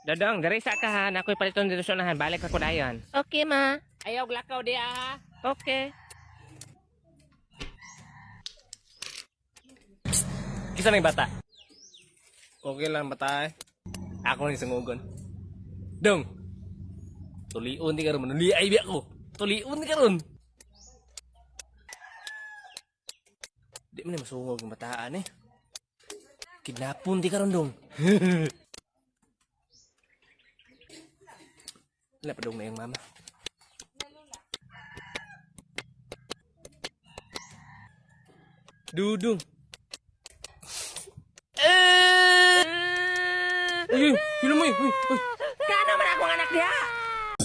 Dodong, dari sa ka ha, nakoy paliton dito sa unahan, balik ako dayon. Okay, ma. Ayaw glakaw diya ha. Okay. Kisa may bata? Okay lang bata eh. Ako ni sungugon. Dong. Tuliun di karon, manuli ay biya ko. Tuliun di karon. Di man masungog ng bataan eh. Kidnapon di karon dong. Wala pa dong na yung mama. Dudung. Uy, hilo mo uy. Kano man akong anak niya?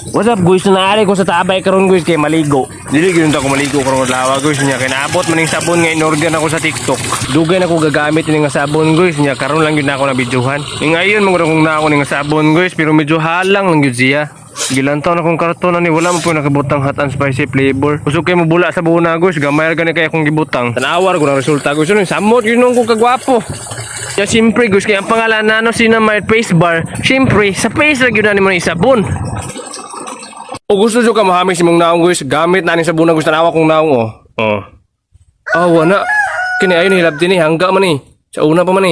What's up guys? Naari ko sa tabay karon guys kay maligo. Dili gyud ako maligo karon adlaw guys nya kay naabot maning sabon nga inorder ako sa TikTok. Dugay na ko gagamit ini nga sabon guys nya karon lang gyud ako na videohan. Ngayon mo kung na ako ning sabon guys pero medyo halang lang gyud siya. Gilantaw na kong karton ni wala mo po nakibutang hot and spicy flavor. Usog kay mo bula sa buhon na guys, gamay ra gani kay akong gibutang. Tanawar ko na resulta guys. Ano samot yun ko kagwapo. Ya siyempre guys kay ang pangalan na ano Sinamide face bar. Siyempre sa face ra gyud na nimo ni sabon. O gusto nyo ka mahamig si mong naong guys, gamit na ni sabon na gusto tanawa kong naong oh. Oh. Awa na. Kini ayun hilab din hangga man sa una pa man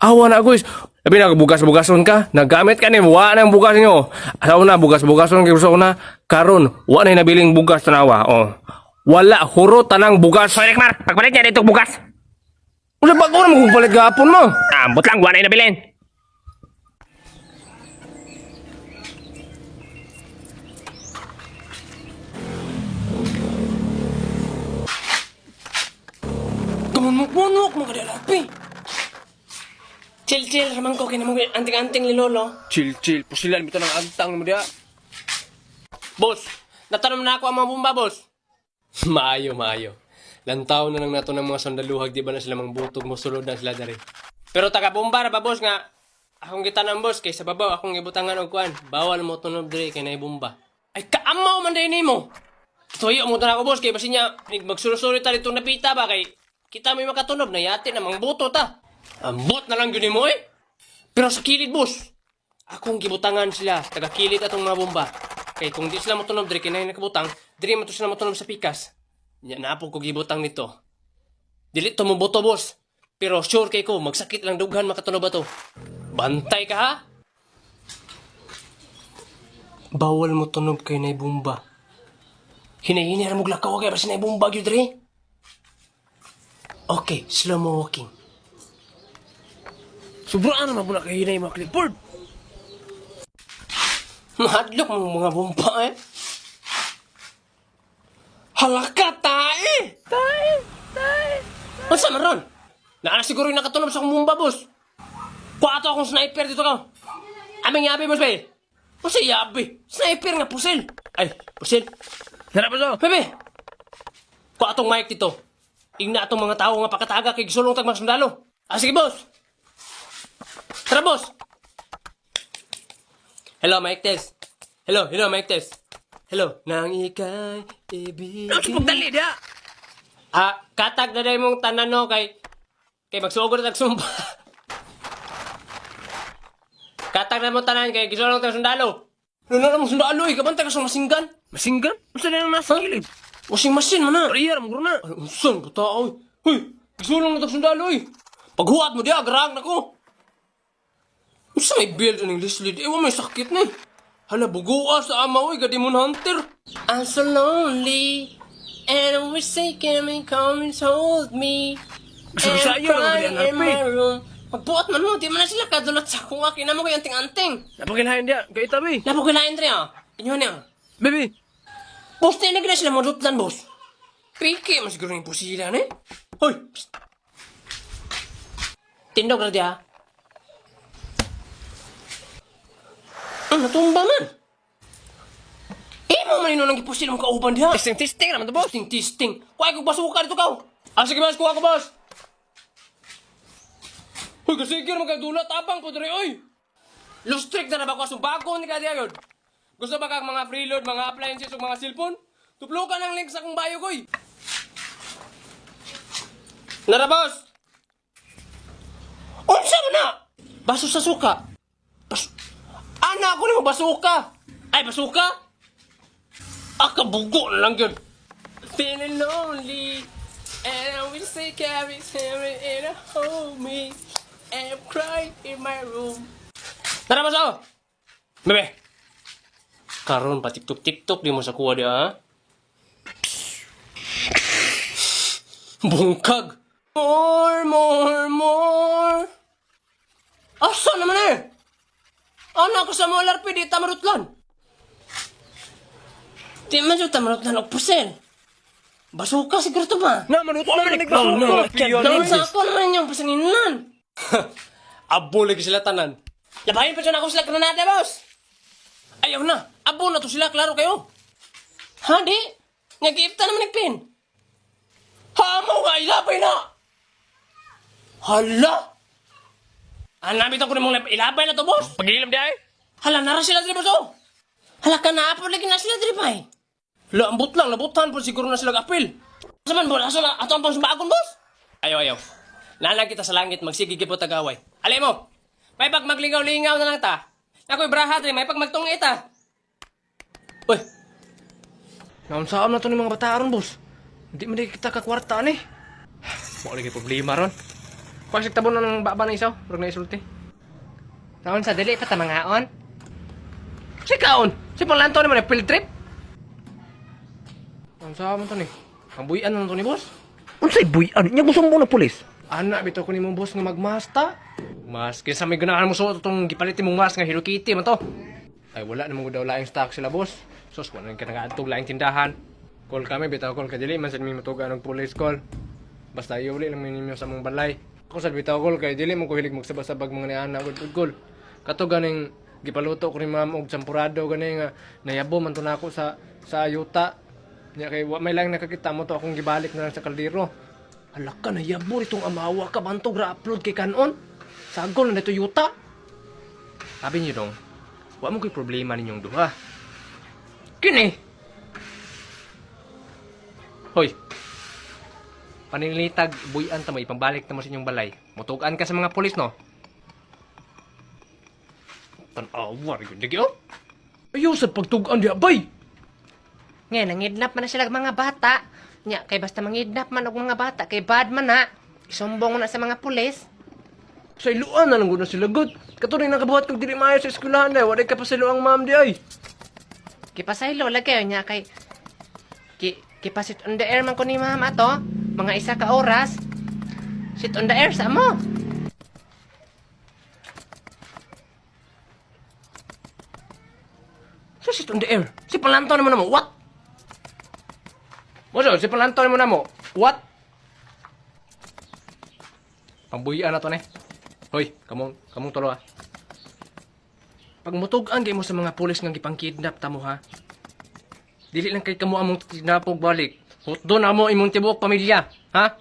Awa na guys. Sabi na, bugas-bugason ka, nagamit ka ni, wala na yung bugas nyo. Sa una, bugas-bugason kayo sa una, karon, wala na yung nabiling bugas tanawa. Oh. Wala, huro tanang bugas. Sorry, Mar, pagpalit niya dito bugas. Kung bago na magpapalit gapon mo. Ambot lang, wala na yung nabiling. Tumunok-munok mga kadalapi. Chill, ramang ko kinamo anting-anting ni Lolo. Chill, pusilan bitaw ng agtang mo dia. Boss, natanom na ako ang mga bomba, boss. Maayo. Lantaw na lang nato ng mga sandaluhag, di ba na sila mang butog mo sulod na sila dari. Pero taga bomba ra ba, boss nga? Akong gitanang boss kay sa babaw akong gibutangan og kuan. Bawal mo tunob dire kay nay bomba. Ay kaamaw man day nimo. Tuyo mo na ako, boss, kay basin niya magsulo-sulo ta dito napita ba kay kita may makatunob na yate na mang buto ta. Ambot na lang yun mo eh. Pero sa kilid, boss. Akong gibutangan sila. Taga-kilid atong mga bomba. Kaya kung di sila matunob, diri kinay nakabutang, diri mo to sila matunob sa pikas. Yan na po ko gibutang nito. Dili to mo boto, boss. Pero sure kay ko, magsakit lang dughan makatunob ba to. Bantay ka ha? Bawal mo tunob kay nay bomba. Hinay-hinay ra mo glakaw kay basi nay bomba gyud diri. Okay, slow mo walking. Sobraan naman po na kayo na yung mga clipboard. Mahadlok mo mga bomba eh. Halaka, tae! Ano sa maron? Naana siguro yung nakatunob sa akong bomba, boss. Kuwato akong sniper dito ka. Aming yabi, boss, be. Ano sa yabi? Sniper nga, pusil. Ay, pusil. Harap mo. Bebe. Kuwatong mic dito. Igna atong mga tao nga pakataga kay gisulong tag mga sundalo. Sige, boss. Tara, boss! Hello, mic test. Hello, mic test. Hello. Nang ika'y ibigin. Ano sa pagdali niya? Katag na dahil mong tanan no kay magsugod na tagsumba. Katag na mong tanan kay gisulong tag sundalo. Ano na mong sundalo eh? Kabantay ka sa masinggan? Masinggan? Ano na yung nasa kilid? Washing machine mo na. Riyar, mo na. Saan? Bata, oy. Hoy, gisulong na tag sundalo eh. Paghuwat mo diya, garang na ko. Sa may build ng lislid, ewan may sakit na eh. Hala, buguas sa ama, oy, Gadimon Hunter. I'm so lonely, and I wish they came and come and hold me. And cry in my room. Pagbuot man mo, di man na sila kadulat sa akong akin na mo kayo anting-anting. Napakilahin dia, kay tabi. Napakilahin rin ah. Inyo niya. Baby. Boss, na na sila madutlan, boss. Piki, mas siguro yung pusilan eh. Hoy! Tindog na dia. Natumba man. Mo man ino nang gipusil mo kauban diha. Testing naman to, boss. Testing. Kuha ko basuka dito ka. Sige, boss, kuha ko, boss. Hoy, kasigir magkadulat abang po diri oy. Lustrick na ba ko sa bago ni kadi agad. Gusto ba kag mga preload, mga appliances ug mga cellphone? Tuplukan ang link sa akong bio koy. Nara, boss. Unsa man na? Baso sa suka. ako ni mo basuka. Ay, basuka? Kabugo na lang yun. Feeling lonely. And I will say carry and hold me. And I'm crying in my room. Tara, baso! Bebe! Karon pa TikTok di mo sa kuha dia, ha? Bungkag! More! Asa naman eh? Ano ako sa mga larpi, di tamarutlan. Di man dyan tamarutlan o pusel. Basuka siguro to ba? Na, manutlan na nagkasuka. Dahil sa ako naman yung pasanginan. Abo lagi sila tanan. Labahin pa dyan ako sila granada, boss. Ayaw na. Abo na to sila, klaro kayo. Ha, di? Nag-iipta naman nagpin. Hamo nga, ilabay na. Hala! Nabitan ko na mong ilabay na to, boss. Pagilam di ay. Hala, nara sila diri, boss, oh. Hala ka na, apod lagi na sila diri, bay. Lambot lang, labutan po siguro na sila apil. Saman, bola, asa na, ato ang pangsumbakon, boss. Ayaw. Nalang kita sa langit, magsigigip po tagaway. Alay mo, may pag maglingaw-lingaw na lang ta. Ako'y braha, may pag magtungi ta. Uy. Naunsaam na to ni mga bataron, boss. Hindi mo kita kakwartaan eh. Mukha lagi problema ron. Pasig tabo na ng baba na isaw, huwag na isulti. Naon sa dili pa tamangaon? Si kaon! Si Palanto naman na field trip? Ang sama to ni? Ang buyan na to ni boss? Unsay buyan? Nya gusto mo na pulis? Anak, bito ko ni mong boss nga magmasta. Mas, kaysa may ganahan mo suot itong gipalitin mong mas nga Hello Kitty man to. Ay, wala namang daw laing stock sila boss. Sus, wala ka nag-aantog laing tindahan. Call kami, bitaw call ka dili, man sa may matuga ng police call. Basta iuli lang minimyo sa mong balay. Ako sa bitaw call kay dili mo ko hilig magsabasabag mga niana gud. Kato ganing gipaluto ko ni ma'am og champurado gani nga nayabo man to nako sa ayuta. Nya kay wa may lang nakakita mo to akong gibalik na lang sa kaldero. Hala ka nayabo itong amawa ka bantog ra upload kay kanon. Sagol na dito yuta. Sabi niyo dong, wa mo ko'y problema ninyong duha. Kini. Hoy. Paninilitag, buyan ta mo, ipambalik ta mo sa inyong balay. Mutugan ka sa mga polis, no? Tan-awar yun, lagi, oh? Ayaw sa pagtugan di abay! Ngayon, nangidnap man na sila mga bata. Nya, kay basta mangidnap man og mga bata, kay bad man na. Isumbong na sa mga pulis. Sa iluan na lang gud na sila good. Katuloy nakabuhat kong dili maayo sa eskwelahan na, wala ka pa sa iluang ma'am di ay. Kipasaylo lagi nya kay kipasit on the air man ko ni mama to. Mga isa ka oras. Sit on the air sa mo. Sa sit on the air. Si Palanto naman mo. What? Moso, si Palanto naman na mo. What? Pambuyan na to ne. Hoy, kamong tulo ha. Pag mutugan kay mo sa mga pulis nga gipang-kidnap ta mo ha. Dili lang kay kamo among kidnapog balik. Hutdo na mo imong tibuok pamilya, ha?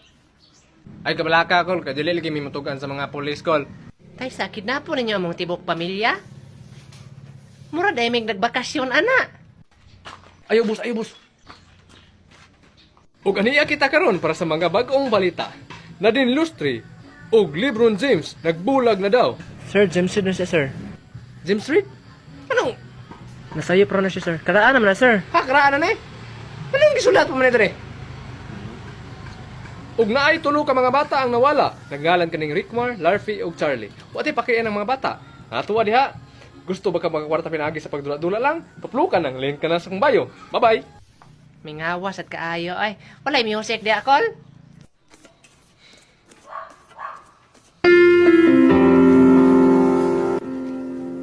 Ay kabalaka kol, kadili lagi mi mutugan sa mga pulis kol. Tay sa kidnapo ninyo among tibok pamilya. Mura day mig nagbakasyon ana. Ayaw bus. Ug aniya kita karon para sa mga bag-ong balita. Nadine Lustre ug LeBron James nagbulag na daw. Sir, James na siya, sir. James Reid? Anong? Nasayo pa na siya, sir. Karaan naman na, sir. Karaan na eh? Anong gisulat mo man ito ug naay tulo ka mga bata ang nawala. Nagngalan kaning Rickmar, Larfy ug Charlie. Wati pakian ang mga bata. Natuwa diha. Gusto ba ka magkwarta pinagi sa pagdula-dula lang? Paplukan ang link ka na sa bayo. Bye-bye! Mingawas at kaayo ay. Walay music di akol.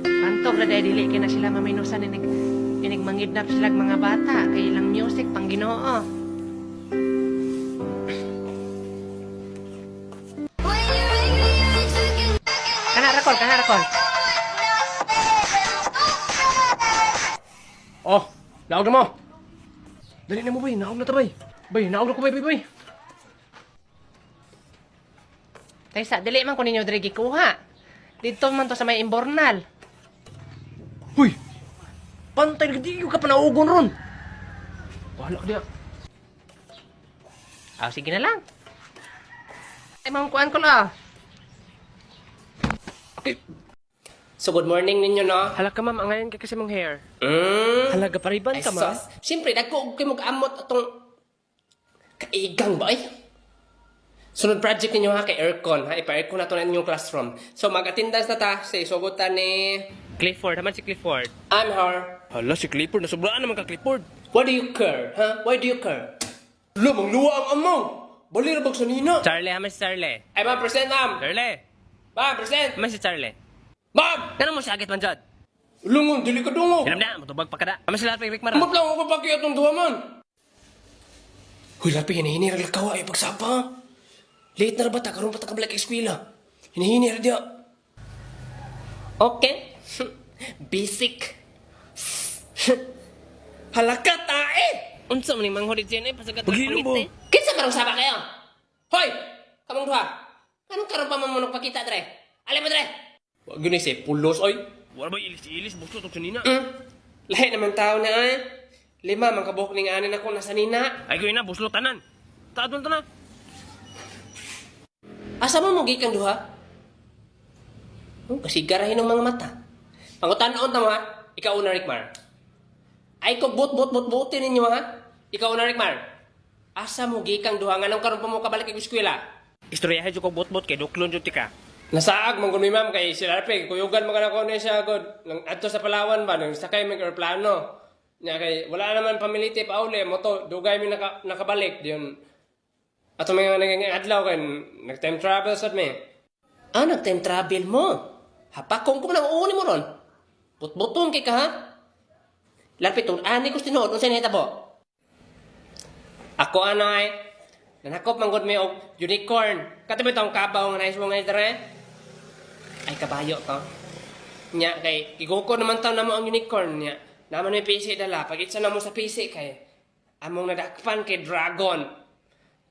Antog na day dili kay na sila maminusan inig mangidnap sila mga bata kay ilang music pang Ginoo. Kana rakol. Oh, naog na mo. Dali na mo, bay. Naog na ta, bay. Bay, naog na ko, bay. Taysa, dili man ko ninyo diri gikuha. Dito man to sa may imbornal. Huy! Pantay na di ka pa naugon ron. Wala ka diya. Sige na lang. Ay, mga kuhaan ko na. Okay. So good morning ninyo, no? Hala ka ma'am, ang ngayon ka kasi mong hair. Halaga pariban Ay, ka, ma'am. sus. Siyempre, nagkuog kayo mag-amot atong kaigang ba ay? Sunod project ninyo ha, kay aircon. Ha, ipa-aircon na to na inyong classroom. So mag-attendance na ta sa isugutan ni... Clifford, naman si Clifford. I'm her. Hala, si Clifford, nasubraan naman ka Clifford. Why do you care? Ha? Why do you care? Lumang luwa ang among! Bali na bag sa nina! Charlie, naman si Charlie. Ay, ma'am, present, ma'am! Charlie, Ma'am, present! naman si Charlie. Ma'am! Ganun mo siya agit man dyan. Lungon, dili ka dungo! Ganun na, matubag pa ka na. Naman si Larry Rick Mara. Amot lang ako pagki atong duha man! Huy, lapi, hinihini rin kawa ay pagsapa. Late na ba ta? Karoon pa ta kabalik eskwela. Hinihini rin dia. Okay. Basic. Halaka tae! Unsa man ni manghulid siya na pasagat Paghilom mo. Kinsa marong saba kayo? Hoy! Kamong duha! Anong karoon pa mamunok pakita, Dre? Alam mo, Dre? Huwag yun pulos, oy. Wala ba ilis-ilis, busto to kanina. Lahi naman tao na, eh. 5, man kabuhok ni anin ako nasa nina. Ay ko na, buslo tanan. Taadon to na. Asa mo mo gikang duha? Kasi garahin ng mga mata. Pangutan-on ta mo, ha? Ikaw una, Rickmar. Ay ko butin ninyo, ha? Ikaw una, Rickmar. Asa mo gikang duha? Nga nang karoon pa mo kabalik ang eskwela? Istoryahan jud ko bot-bot kay duklon jud tika. Nasaag mong kung ma'am kay si Larpe. Kuyugan mo ka na ko na siya agad. Nang adto sa Palawan ba? Nang sakay may aeroplano. Nya kay wala naman pamiliti pa uli. Moto, dugay mi nakabalik. Diyon. Ato may naging adlaw kay nag-time travel sad mi. Ah, nag-time travel mo? Hapakong ko nang uuni mo ron. Butbuton kay ka ha? Larpe, ani ko tinuod. Unsa ni hitabo? Ako anay. Nanakop manggod mi og unicorn. Katabi tong kabaw nga nais mo nga dere. Ay kabayo to. Nya kay iguko naman taw namo ang unicorn nya. Naman may PC dala. Pag itsa na mo sa PC kay among nadakpan kay dragon.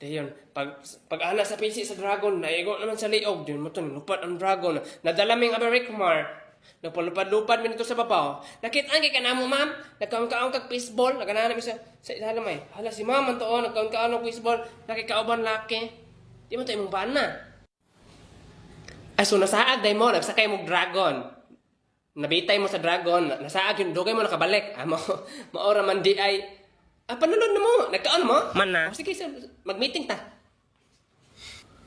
Dayon, pag ana sa PC sa dragon, naigo naman sa liog. Diyon mo to, lupat ang dragon. Nadala ming Abericmar. Nagpalupad-lupad mi nito sa babaw. Nakita kay kanamo, ma'am. Nagkaon-kaon kag baseball. Naganahan mi sa ilalim ay. Hala si ma'am man to, nagkaon-kaon og baseball. Nakikauban laki. Di mo tayo mong bana. Ay, so nasaag day mo, nagsakay mo dragon. Nabitay mo sa dragon. Nasaag yun, dugay mo nakabalik. Maora man di ay. Panulod na mo. Nagkaon mo? Man na. Sige, mag-meeting ta.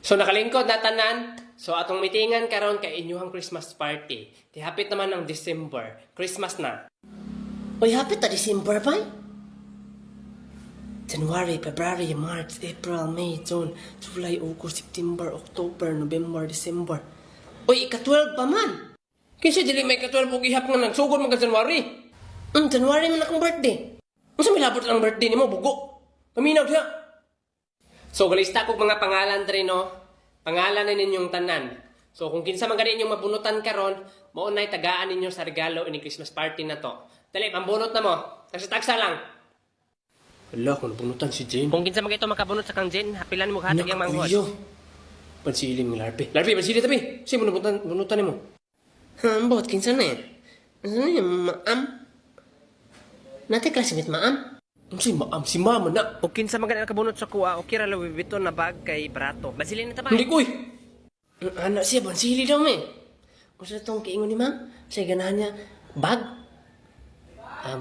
So nakalingkod na tanan. So atong meetingan karon kay inyuhang Christmas party. Di hapit naman ng December. Christmas na. Oy, hapit ta December pa? January, February, March, April, May, June, July, August, September, October, November, December. Oy, ika-12 pa man. Kinsa dili may ika-12 og ihap nga nagsugod man ka January. January man akong birthday. Unsa may labot ang birthday nimo, bugo? Paminaw diha. So galista ko mga pangalan dre no. Pangalan na ninyong tanan. So kung kinsa man gani inyong mabunutan karon, mao nay tagaan ninyo sa regalo ini Christmas party na to. Dali, pambunot na mo. Tagsa lang. Hala, kung nabunutan si Jane. Kung kinsa man ito makabunot sa kang Jen, hapilan mo hatag yang manghod. Nakakuyo. Pansilim ng Larpe. Larpe, pansili tabi. Sige, bunutan ni mo. Bot, kinsa na eh. Ano yung maam? Nati classmate maam? Si maam, si mama na. O kinsa man ganang kabunot sa kuha, o kira Louis Vuitton na bag kay Brato. Basilin na tabay. Hindi ko eh. Anak siya, bansili daw me. Kung sa itong kiingon ni ma'am, siya ganahan niya, bag.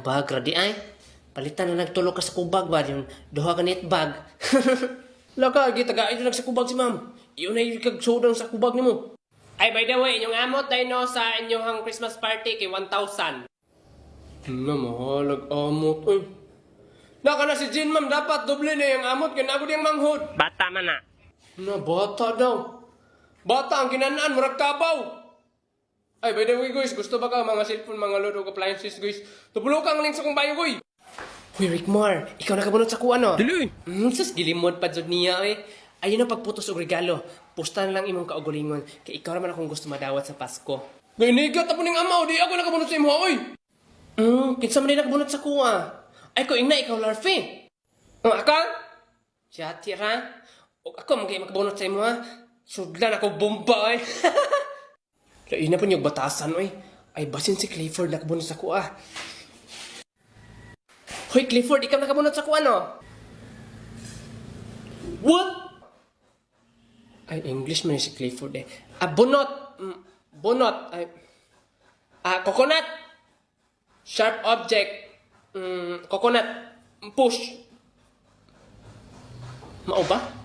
Bag, radi ay. Palitan na nagtulog ka sa kubag ba, yung duha ka net bag. Laka, gitagain na sa kubag si ma'am. Iyon na yung kagsudang sa kubag ni mo. Ay, by the way, inyong amot dahil no, sa inyong Christmas party kay 1,000. Mahalag amot. Ay. Naka na si Jin, ma'am. Dapat doble na yung amot. Kaya ako diyang manghod. Bata man na. Na, bata daw. Bata ang kinanaan. Murag kabaw. Ay, by the way, guys. Gusto ba ka mga cellphone, mga load of appliances, guys? Tubulo kang link sa kong bayo, guys. Uy, Rickmar. Ikaw nakabunot sa kuha, no? Dili. Sus, gilimod pa dyan niya, eh. Ayun ang pagputos o regalo. Pustan lang imong kaugulingon. Kaya ikaw naman akong gusto madawat sa Pasko. Gaynigat na po ning amaw. Di ako nakabunot sa imo, oy. Kinsa man din nakabunot sa kuha. Ay ko ina ikaw Larfe. Ako? Siya tira. O ako magay makabunot sa imo ha. Sudlan ako bomba ay. Lain na po niyog batasan oy. Ay basin si Clifford nakabunot sa kuha. Hoy Clifford, ikaw nakabunot sa kuha no? What? Ay English man si Clifford eh. Bunot. Bunot. Ay Coconut. Sharp object. Coconut. Push. Mao ba?